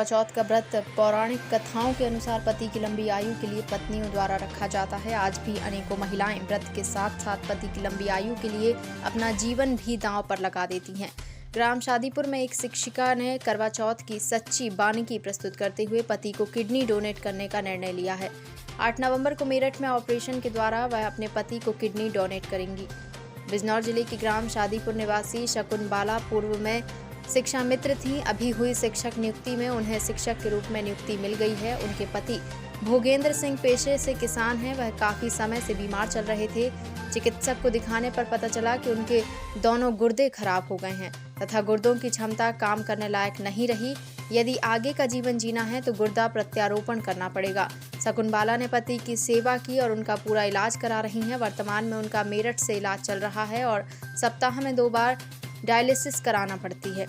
चौथ का व्रत पौराणिक कथाओं के अनुसार पति की लंबी आयु के लिए पत्नियों द्वारा रखा जाता है। आज भी अनेकों महिलाएं व्रत के साथ साथ पति की लंबी आयु के लिए अपना जीवन भी दांव पर लगा देती हैं। ग्राम शादीपुर में एक शिक्षिका ने करवा चौथ की सच्ची बानगी प्रस्तुत करते हुए पति को किडनी डोनेट करने का निर्णय लिया है। 8 नवंबर को मेरठ में ऑपरेशन के द्वारा वह अपने पति को किडनी डोनेट करेंगी। बिजनौर जिले की ग्राम शादीपुर निवासी शकुन बाला पूर्व में शिक्षा मित्र थी। अभी हुई शिक्षक नियुक्ति में उन्हें शिक्षक के रूप में नियुक्ति मिल गई है। उनके पति भोगेंद्र सिंह पेशे से किसान हैं। वह काफी समय से बीमार चल रहे थे। चिकित्सक को दिखाने पर पता चला कि उनके दोनों गुर्दे खराब हो गए हैं तथा गुर्दों की क्षमता काम करने लायक नहीं रही। यदि आगे का जीवन जीना है तो गुर्दा प्रत्यारोपण करना पड़ेगा। शकुन बाला ने पति की सेवा की और उनका पूरा इलाज करा रही हैं। वर्तमान में उनका मेरठ से इलाज चल रहा है और सप्ताह में 2 बार डायलिसिस कराना पड़ती है।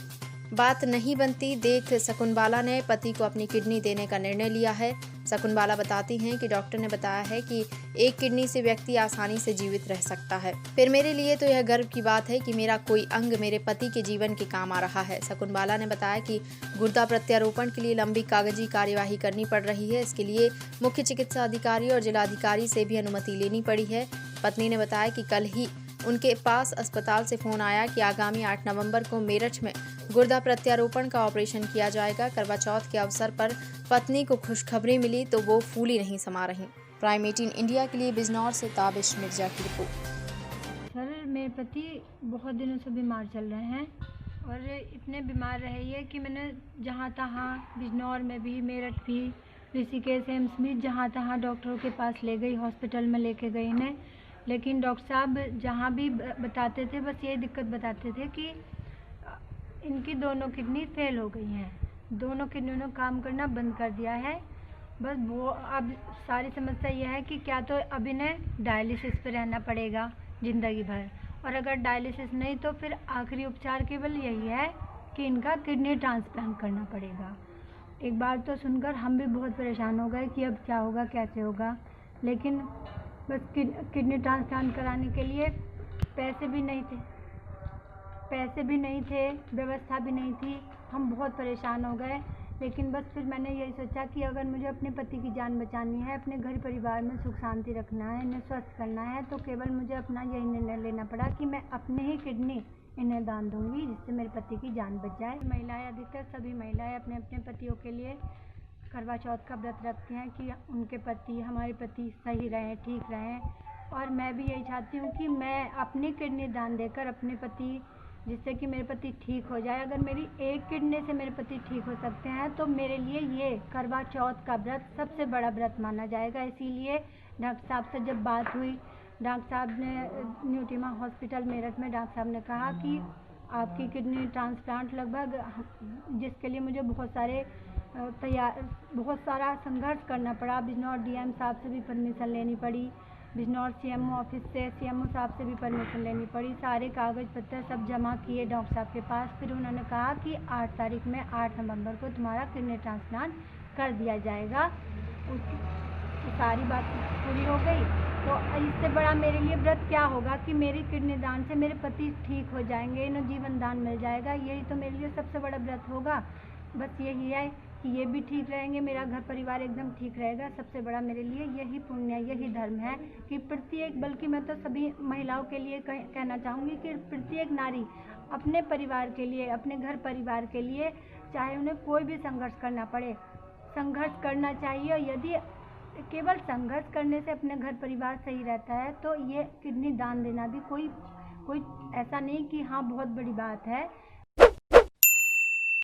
बात नहीं बनती देख शकुन बाला ने पति को अपनी किडनी देने का निर्णय लिया है। शकुन बाला बताती हैं कि डॉक्टर ने बताया है कि एक किडनी से व्यक्ति आसानी से जीवित रह सकता है। फिर मेरे लिए तो यह गर्व की बात है कि मेरा कोई अंग मेरे पति के जीवन के काम आ रहा है। शकुन बाला ने बताया कि गुर्दा प्रत्यारोपण के लिए लंबी कागजी कार्यवाही करनी पड़ रही है। इसके लिए मुख्य चिकित्सा अधिकारी और जिलाधिकारी से भी अनुमति लेनी पड़ी है। पत्नी ने बताया कि कल ही उनके पास अस्पताल से फोन आया कि आगामी 8 नवंबर को मेरठ में गुर्दा प्रत्यारोपण का ऑपरेशन किया जाएगा। करवा चौथ के अवसर पर पत्नी को खुशखबरी मिली तो वो फूली नहीं समा रही। प्राइम 18 इंडिया के लिए बिजनौर से ताबिश मिर्जा की रिपोर्ट। सर, मेरे पति बहुत दिनों से बीमार चल रहे हैं और इतने बीमार रहे ये कि मैंने जहाँ तहाँ बिजनौर में भी, मेरठ भी, ऋषिकेश एम्स भी, जहाँ तहाँ डॉक्टरों के पास ले गई, हॉस्पिटल में लेके गई इन्हें। लेकिन डॉक्टर साहब जहाँ भी बताते थे बस ये दिक्कत बताते थे कि इनकी दोनों किडनी फेल हो गई हैं, दोनों किडनी ने काम करना बंद कर दिया है। बस वो अब सारी समस्या यह है कि क्या तो अब इन्हें डायलिसिस पे रहना पड़ेगा ज़िंदगी भर, और अगर डायलिसिस नहीं तो फिर आखिरी उपचार केवल यही है कि इनका किडनी ट्रांसप्लांट करना पड़ेगा। एक बार तो सुनकर हम भी बहुत परेशान हो गए कि अब क्या होगा, कैसे होगा। लेकिन बस किडनी ट्रांसप्लांट कराने के लिए पैसे भी नहीं थे, व्यवस्था भी नहीं थी। हम बहुत परेशान हो गए। लेकिन बस फिर मैंने यही सोचा कि अगर मुझे अपने पति की जान बचानी है, अपने घर परिवार में सुख शांति रखना है, इन्हें स्वस्थ करना है, तो केवल मुझे अपना यही निर्णय लेना पड़ा कि मैं अपने ही किडनी इन्हें दान दूंगी, जिससे मेरे पति की जान बच जाए। महिलाएं, अधिकतर सभी महिलाएं अपने अपने पतियों के लिए करवा चौथ का व्रत रखते हैं कि उनके पति, हमारे पति सही रहें, ठीक रहें। और मैं भी यही चाहती हूँ कि मैं अपनी किडनी दान देकर अपने पति, जिससे कि मेरे पति ठीक हो जाए। अगर मेरी एक किडनी से मेरे पति ठीक हो सकते हैं तो मेरे लिए ये करवा चौथ का व्रत सबसे बड़ा व्रत माना जाएगा। इसीलिए डॉक्टर साहब से जब बात हुई, डॉक्टर साहब ने न्यूटीमा हॉस्पिटल मेरठ में डॉक्टर साहब ने कहा कि आपकी किडनी ट्रांसप्लांट लगभग, जिसके लिए मुझे बहुत सारा संघर्ष करना पड़ा। बिजनौर डीएम साहब से भी परमिशन लेनी पड़ी, बिजनौर सीएमओ ऑफिस से सीएमओ साहब से भी परमिशन लेनी पड़ी। सारे कागज़ पत्तर सब जमा किए डॉक्टर साहब के पास। फिर उन्होंने कहा कि 8 तारीख में 8 नवंबर को तुम्हारा किडनी ट्रांसप्लांट कर दिया जाएगा। तो सारी बात पूरी हो गई। तो इससे बड़ा मेरे लिए व्रत क्या होगा कि मेरी किडनी दान से मेरे पति ठीक हो जाएंगे, इन्हें जीवन दान मिल जाएगा। यही तो मेरे लिए सबसे बड़ा व्रत होगा। बस यही है कि ये भी ठीक रहेंगे, मेरा घर परिवार एकदम ठीक रहेगा। सबसे बड़ा मेरे लिए यही पुण्य, यही धर्म है कि प्रत्येक, बल्कि मैं तो सभी महिलाओं के लिए कहना चाहूँगी कि प्रत्येक नारी अपने परिवार के लिए, अपने घर परिवार के लिए, चाहे उन्हें कोई भी संघर्ष करना पड़े, संघर्ष करना चाहिए। और यदि केवल संघर्ष करने से अपने घर परिवार सही रहता है तो ये किडनी दान देना भी कोई ऐसा नहीं कि हाँ बहुत बड़ी बात है।